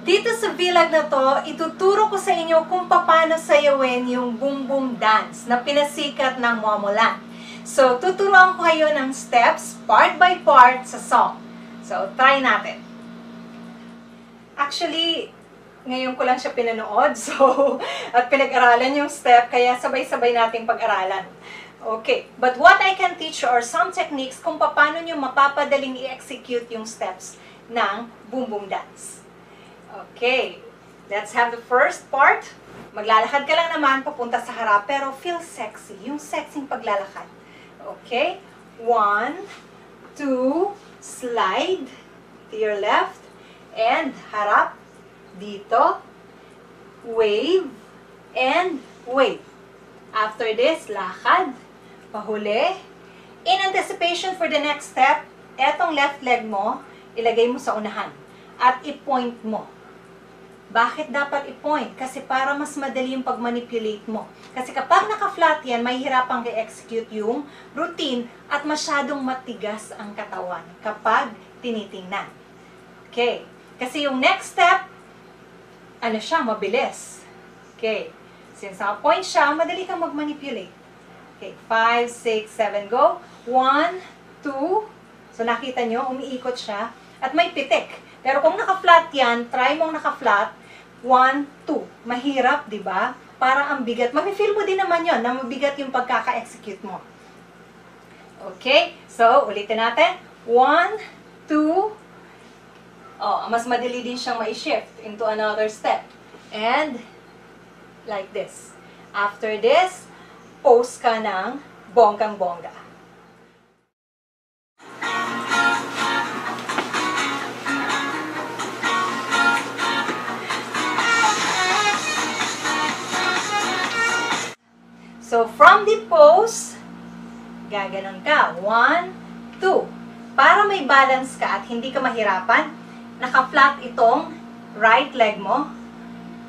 Dito sa vlog na to, ituturo ko sa inyo kung paano sayawin yung Boom Boom Dance na pinasikat ng Momoland. So, tuturuan ko kayo ng steps part by part sa song. So, try natin. Actually, ngayon ko lang siya pinanood, at pinag-aralan yung step, kaya sabay-sabay nating pag-aralan. Okay, but what I can teach you are some techniques kung paano nyo mapapadaling i-execute yung steps ng Boom Boom Dance. Okay, let's have the first part. Maglalakad ka lang naman papunta sa harap, pero feel sexy. Yung sexing paglalakad. Okay, 1, 2, slide to your left, and harap, dito, wave, and wave. After this, lakad, pahuli. In anticipation for the next step, etong left leg mo, ilagay mo sa unahan at i-point mo. Bakit dapat i-point? Kasi para mas madali yung pag-manipulate mo. Kasi kapag naka-flat yan, may hirapan i-execute yung routine at masyadong matigas ang katawan kapag tinitingnan. Okay. Kasi yung next step, ano siya, mabilis. Okay. Since naka-point siya, madali kang mag-manipulate. Okay. 5, 6, 7, go. 1, 2. So nakita nyo, umiikot siya. At may pitik. Pero kung naka-flat yan, try mong naka-flat. 1, 2. Mahirap, di ba? Para ang bigat. Mafe-feel mo din naman yon na mabigat yung pagkaka-execute mo. Okay? So, ulitin natin. 1, 2. Oh, mas madali din siyang ma-shift into another step. And, like this. After this, pose ka ng bonggang-bongga. So, from the pose, gaganon ka. 1, 2. Para may balance ka at hindi ka mahirapan, naka-flat itong right leg mo.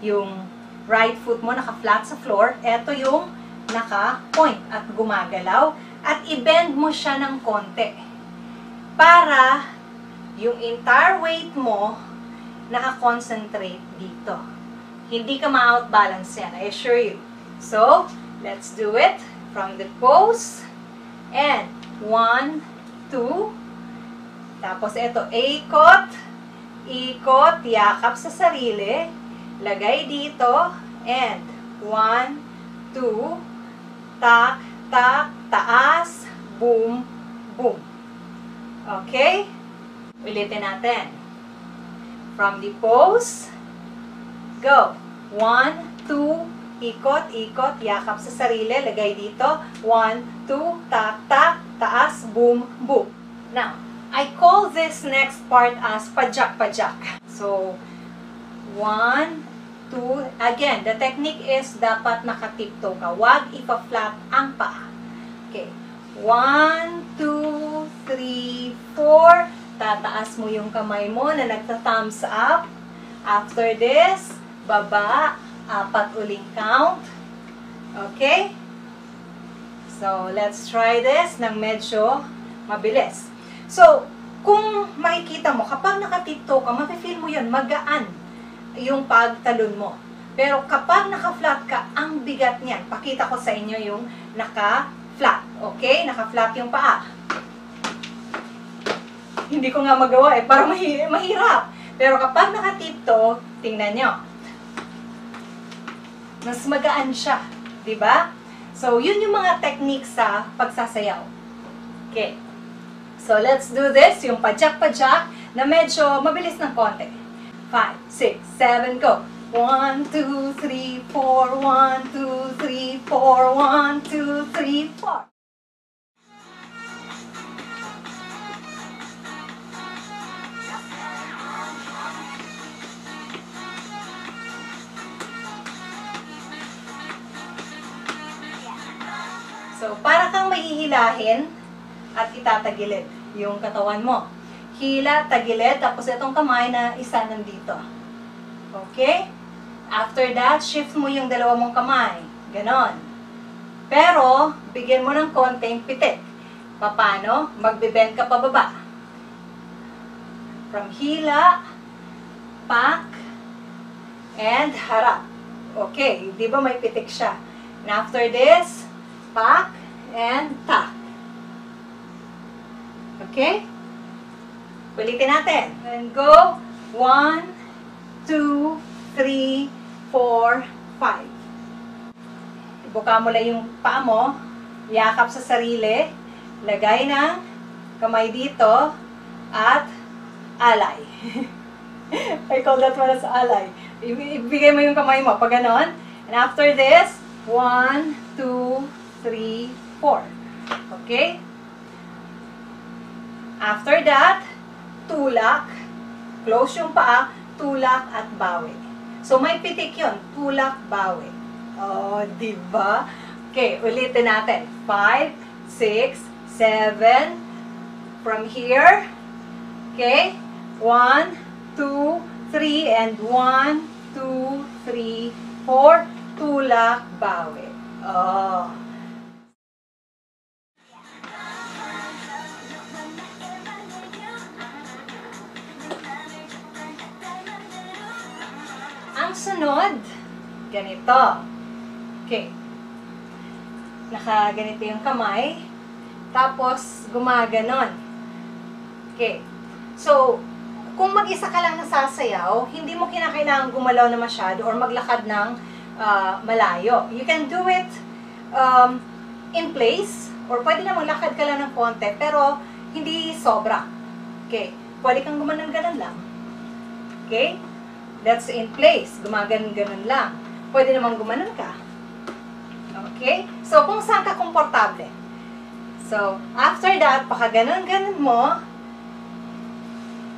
Yung right foot mo naka-flat sa floor. Ito yung naka-point at gumagalaw. At i-bend mo siya ng konti. Para yung entire weight mo naka-concentrate dito. Hindi ka ma-outbalance yan, I assure you. So, let's do it from the pose. And 1, 2. Tapos ito, ikot, ikot, yakap sa sarili. Lagay dito. And 1, 2. Tak, tak, taas, boom, boom. Okay? Ulitin natin. From the pose, go. 1, 2, ikot, ikot, yakap sa sarili, lagay dito. 1, 2, tak, tak, taas, boom, boom. Now, I call this next part as pajak-pajak. So, 1, 2, again, the technique is dapat nakatiptoe ka. Huwag ipa-flat ang paa. Okay. 1, 2, 3, 4. Tataas mo yung kamay mo na nagta-thumbs up. After this, baba. 4 uling count. Okay? So, let's try this ng medyo mabilis. So, kung makikita mo, kapag nakatiptoe ka, mafe-feel mo yun, magaan yung pagtalon mo. Pero kapag naka-flat ka, ang bigat niyan. Pakita ko sa inyo yung naka-flat. Okay? Naka-flat yung paa. Hindi ko nga magawa parang mahirap. Pero kapag nakatiptoe, tingnan nyo. Mas magaan siya, di ba? So, yun yung mga technique sa pagsasayaw. Okay. So, let's do this, yung pajak-pajak na medyo mabilis ng konti. 5, 6, 7, go. 1, 2, 3, 4, 1, 2, 3, 4, 1, 2, 3, 4. So, para kang mahihilahin at itatagilid yung katawan mo. Hila, tagilid, tapos itong kamay na isa nandito. Okay? After that, shift mo yung dalawa mong kamay. Ganon. Pero, bigyan mo ng konting pitik. Paano? Magbe-bend ka pababa. From hila, pack, and harap. Okay, di ba may pitik siya? And after this, pack and tack. Okay? Ulitin natin. And go. 1, 2, 3, 4, 5. Ibuka mo lang yung paa mo. Yakap sa sarili. Lagay ng kamay dito. At alay. I call that one as alay. Ibigay mo yung kamay mo. Pag ganon. And after this, 1, 2, 3, 4. Okay? After that, tulak. Close yung paa. Tulak at bawi. So, may pitik yun. Tulak, bawi. Oh, diba? Okay, ulitin natin. 5, 6, 7. From here. Okay? 1, 2, 3, and 1, 2, 3, 4. Tulak, bawi. Oh. Ang sunod, ganito. Okay. Nakaganito yung kamay. Tapos, gumaganon. Okay. So, kung mag-isa ka lang nasasayaw, hindi mo kinakailangan gumalaw na masyado or maglakad ng malayo. You can do it in place or pwede na maglakad ka lang ng konti pero hindi sobra. Okay. Pwede kang gumanon-ganon lang. Okay. That's in place. Gumaganon-ganon lang. Pwede namang gumanon ka. Okay? So, kung saan ka komportable. So, after that, pakaganon-ganon mo,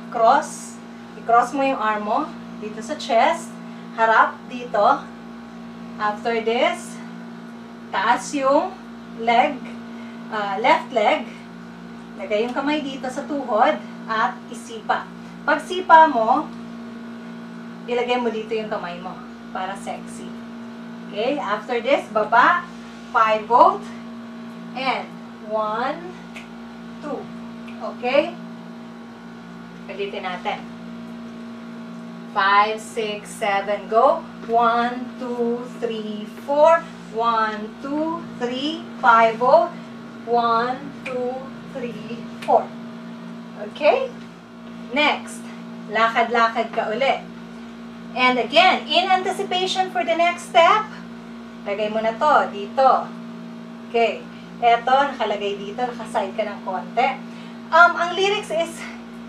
cross. I-cross mo yung arm mo dito sa chest. Harap dito. After this, taas yung leg, left leg. Lagay yung kamay dito sa tuhod at isipa. Pag sipa mo, ilagay mo dito yung kamay mo para sexy. Okay? After this, baba, pivot, and 1, 2. Okay? Ulitin natin. 5, 6, 7, go. 1, 2, 3, 4. 1, 2, 3, pivot. 1, 2, 3, 4. Okay? Next, lakad-lakad ka ulit. And again, in anticipation for the next step, lagay mo na to dito. Okay. Eto, nakalagay dito, nakaside ka ng konti. Ang lyrics is,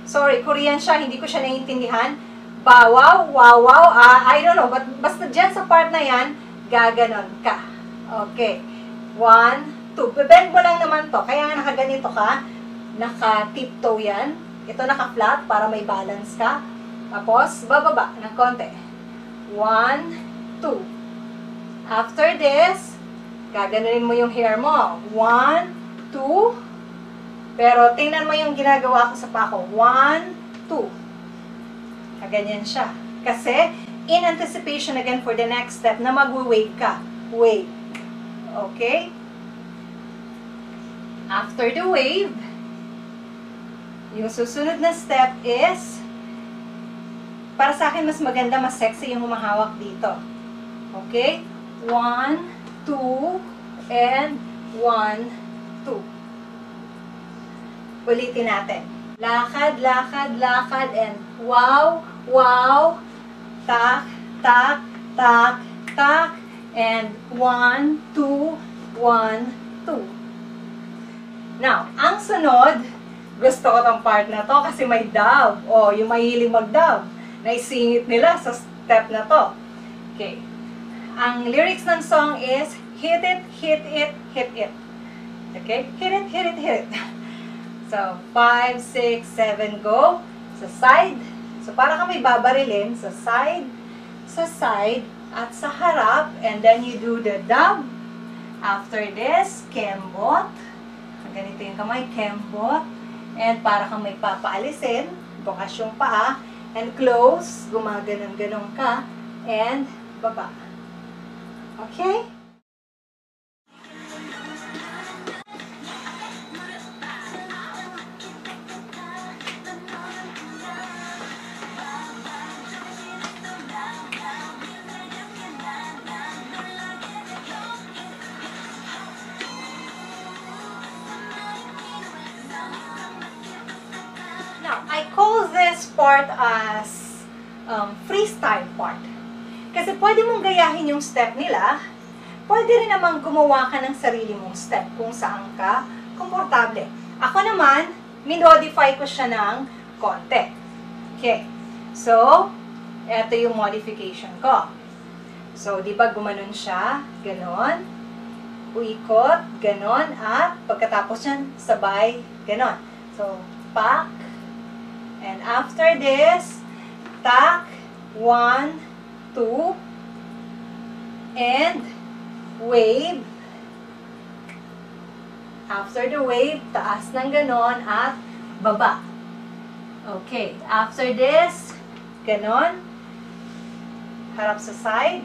sorry, Korean siya, hindi ko siya naiintindihan. Bawaw, wawaw, I don't know, but basta dyan sa part na yan, gaganon ka. Okay. 1, 2. Bebend mo lang naman to, kaya nga nakaganito ka, naka-tiptoe yan. Ito naka-flat para may balance ka. Tapos, bababa ng konti. 1, 2. After this, gaganunin mo yung hair mo. 1, 2. Pero, tingnan mo yung ginagawa ko sa pako. 1, 2. Kaganyan siya. Kasi, in anticipation again for the next step na mag-wave ka. Wave. Okay? After the wave, yung susunod na step is, para sa akin, mas maganda, mas sexy yung humahawak dito. Okay? 1, 2, and 1, 2. Ulitin natin. Lakad, lakad, lakad, and wow, wow, tak, tak, tak, tak, and 1, 2, 1, 2. Now, ang sunod, gusto ko tong part na to kasi may dub. O, yung mahilig mag-dub. Naisingit nila sa step na to. Okay. Ang lyrics ng song is, hit it, hit it, hit it. Okay? Hit it, hit it, hit it. So, 5, 6, 7, go. Sa side. So, para ka may babarilin. Sa side, at sa harap. And then you do the dub. After this, kembot. Ganito yung kamay, kembot. And para kang may papaalisin. Bukas yung paa. And close, gumaganon-ganon ka, and baba. Okay? part as freestyle part. Kasi pwede mong gayahin yung step nila, pwede rin naman gumawa ka ng sarili mong step kung saan ka komportable. Ako naman, minodify ko siya ng konti. Okay. So, eto yung modification ko. So, di ba gumanon siya? Ganon. Uikot, ganon. At pagkatapos yan, sabay, ganon. So, pack. And after this, tack, 1, 2, and wave. After the wave, taas ng ganon at baba. Okay, after this, ganon. Harap sa side.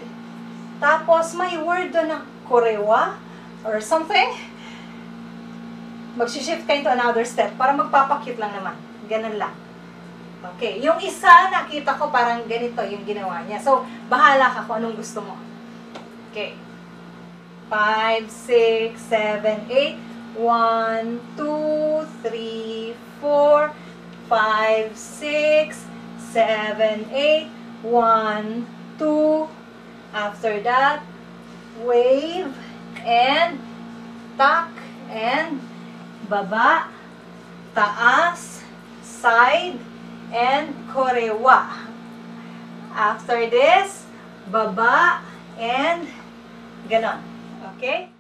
Tapos, may word doon na korewa or something. Mag-shift ka into another step para magpapakit lang naman. Ganon lang. Okay, yung isa, nakita ko parang ganito yung ginawa niya. So, bahala ka kung anong gusto mo. Okay. 5, 6, 7, 8. 1, 2, 3, 4, 5, 6, 7, 8. 1, 2. After that, wave, and tuck, and baba, taas, side, and korewa. After this, baba, and ganon. Okay?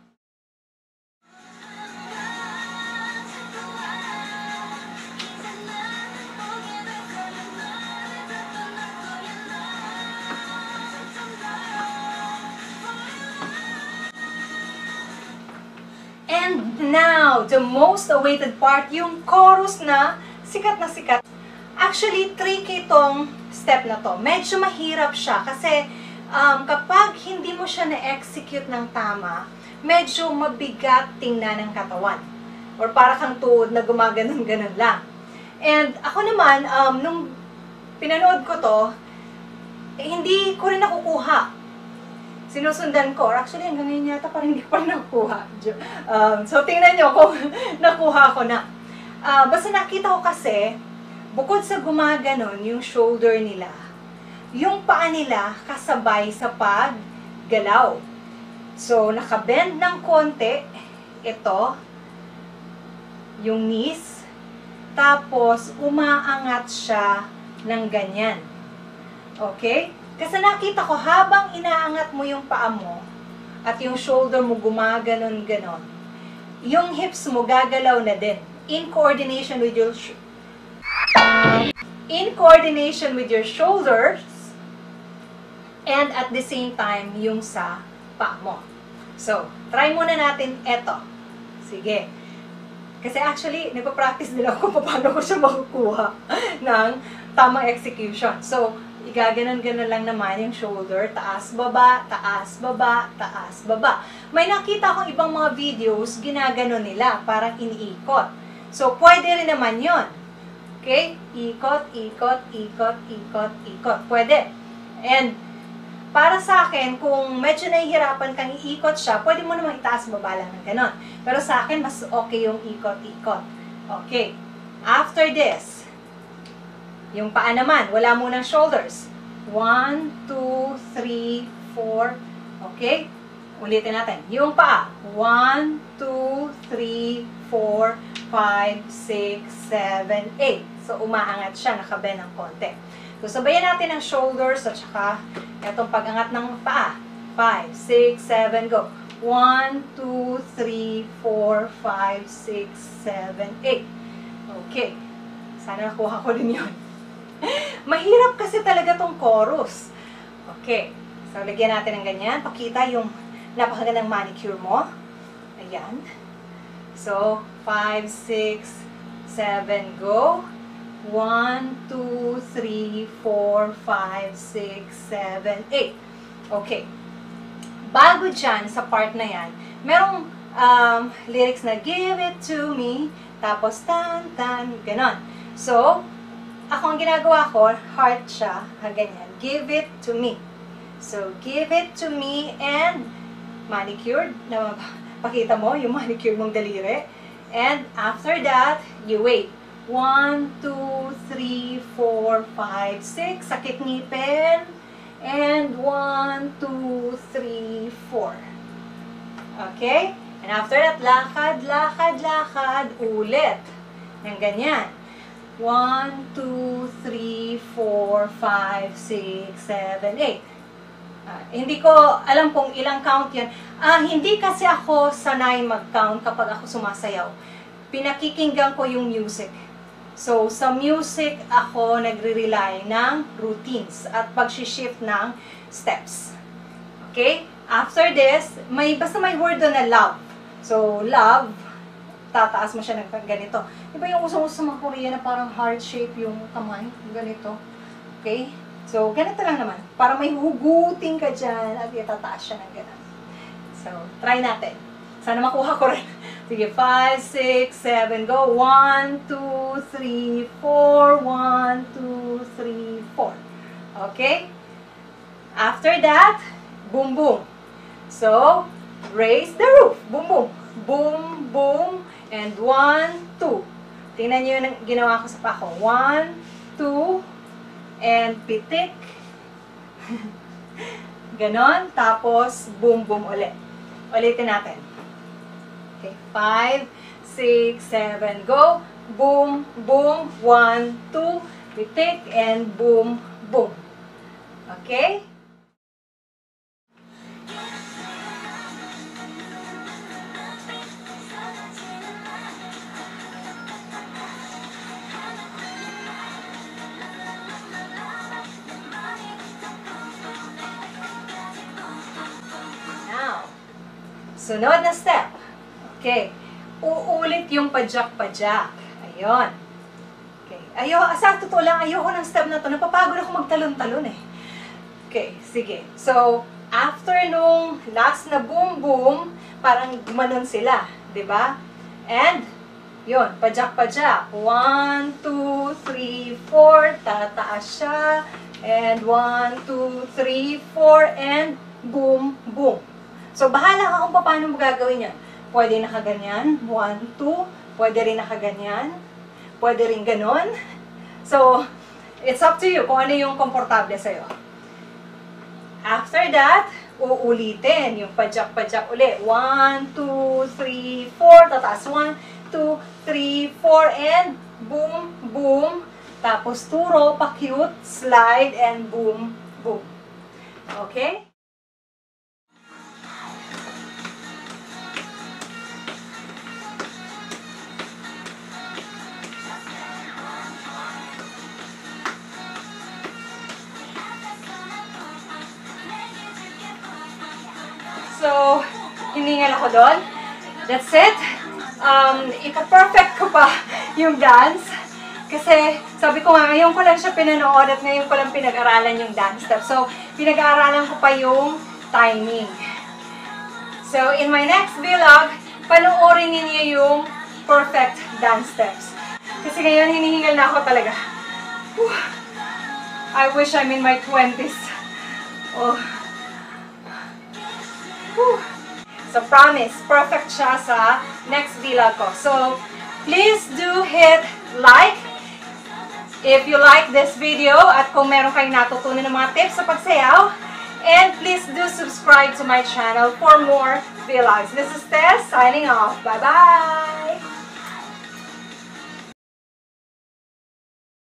And now, the most awaited part, yung chorus na sikat na sikat. Actually, tricky itong step na to. Medyo mahirap siya kasi kapag hindi mo siya na-execute ng tama, medyo mabigat tingnan ng katawan. Or para kang tuod na gumaganon-ganon lang. And ako naman, nung pinanood ko to, hindi ko rin nakukuha. Sinusundan ko, or actually hanggang ngayon yata parang hindi ko pa nakuha. So tingnan nyo kung nakuha ko na. Basta nakita ko kasi, bukod sa gumaganon yung shoulder nila, yung paa nila kasabay sa paggalaw. So nakabend ng konti, ito, yung knees, tapos umaangat siya ng ganyan. Okay? Kasi nakita ko, habang inaangat mo yung paa mo, at yung shoulder mo gumaganon-ganon, yung hips mo gagalaw na din. In coordination with your shoulders, and at the same time, yung sa paa mo. So, try muna natin eto. Sige. Kasi actually, nagpa-practice din ako kung paano ko siya makukuha ng tamang execution. So, igaganon-ganon lang naman yung shoulder, taas, baba, taas, baba, taas, baba. May nakita akong ibang mga videos, ginaganon nila, parang iniikot. So, pwede rin naman yon. Okay? Ikot, ikot, ikot, ikot, ikot. Pwede. And, para sa akin, kung medyo nahihirapan kang iikot siya, pwede mo naman itaas, baba lang ng ganon. Pero sa akin, mas okay yung ikot-ikot. Okay. After this, yung paa naman, wala munang shoulders. 1, 2, 3, 4. Okay? Ulitin natin. Yung paa. 1, 2, 3, 4, 5, 6, 7, 8. So, umaangat siya. Nakabend ng konti. So, sabayan natin ang shoulders at saka itong pag-angat ng paa. 5, 6, 7, go. 1, 2, 3, 4, 5, 6, 7, 8. Okay. Sana nakuha ko din yun. Mahirap kasi talaga tong chorus. Okay. So, lagyan natin ng ganyan. Pakita yung napakagandang manicure mo. Ayan. So, 5, 6, 7, go. 1, 2, 3, 4, 5, 6, 7, 8. Okay. Bago dyan, sa part na yan, merong lyrics na give it to me, tapos tan, tan, ganon. So, ako ang ginagawa ko, heart siya, ganyan. Give it to me. So, give it to me and manicured. Na pakita mo yung manicure mong daliri. And after that, you wait. 1, 2, 3, 4, 5, 6. Sakit ngipin. And 1, 2, 3, 4. Okay? And after that, lakad, lakad, lakad. Ulit. Ng ganyan. 1, 2, 3, 4, 5, 6, 7, 8. Hindi ko alam kung ilang count yan. Hindi kasi ako sanay mag-count kapag ako sumasayaw. Pinakikinggan ko yung music. So, sa music ako nagre-rely ng routines at pag-shift ng steps. Okay? After this, basta may word doon na love. So, love, tataas mo siya ng ganito. Di ba yung usong-uso sa mga Korean na parang heart shape yung kamay? Ganito. Okay? So, ganito lang naman. Para may hugutin ka dyan at itataas siya ng ganun. So, try natin. Sana makuha ko rin. Sige, 5, 6, 7, go. 1, 2, 3, 4. 1, 2, 3, 4. Okay? After that, boom, boom. So, raise the roof. Boom, boom. Boom, boom. And 1, 2. Tingnan nyo yung ginawa ko sa pako. 1, 2, and pitik. Ganon. Tapos, boom, boom ulit. Ulitin natin. Okay. 5, 6, 7, go. Boom, boom. 1, 2, pitik, and boom, boom. Okay? Sunod na step. Okay. Uulit yung pajak-pajak. Ayun. Okay. Sa totoo lang, ayoko ng step na to. Napapagod ako magtalon-talon eh. Okay. Sige. So, after nung last na boom-boom, parang gumanon sila. Diba? And, yun. Pajak-pajak. 1, 2, 3, 4. Tataas siya. And 1, 2, 3, 4. And boom-boom. So, bahala ka kung paano mo gagawin yan. Pwede nakaganyan, 1, 2. Pwede rin nakaganyan. Pwede rin ganon. So, it's up to you kung ano yung komportable sa'yo. After that, uulitin yung pajak-pajak ulit. 1, 2, 3, 4. Tataas. 1, 2, 3, 4. And boom, boom. Tapos turo, pa-cute, slide, and boom, boom. Okay? So, hiningal ako doon. That's it. Ipa-perfect ko pa yung dance. Kasi, sabi ko nga, ngayon ko lang siya pinanood at ngayon ko lang pinag-aralan yung dance step. So, pinag-aaralan ko pa yung timing. So, in my next vlog, panoorin niyo yung perfect dance steps. Kasi ngayon, hinihingal na ako talaga. Whew. I wish I'm in my 20s. Oh. Whew. So, promise, perfect siya sa next vlog ko. So, please do hit like if you like this video at kung meron kayong natutunan ng mga tips sa pagsayaw. And please do subscribe to my channel for more vlogs. This is Tess signing off. Bye-bye!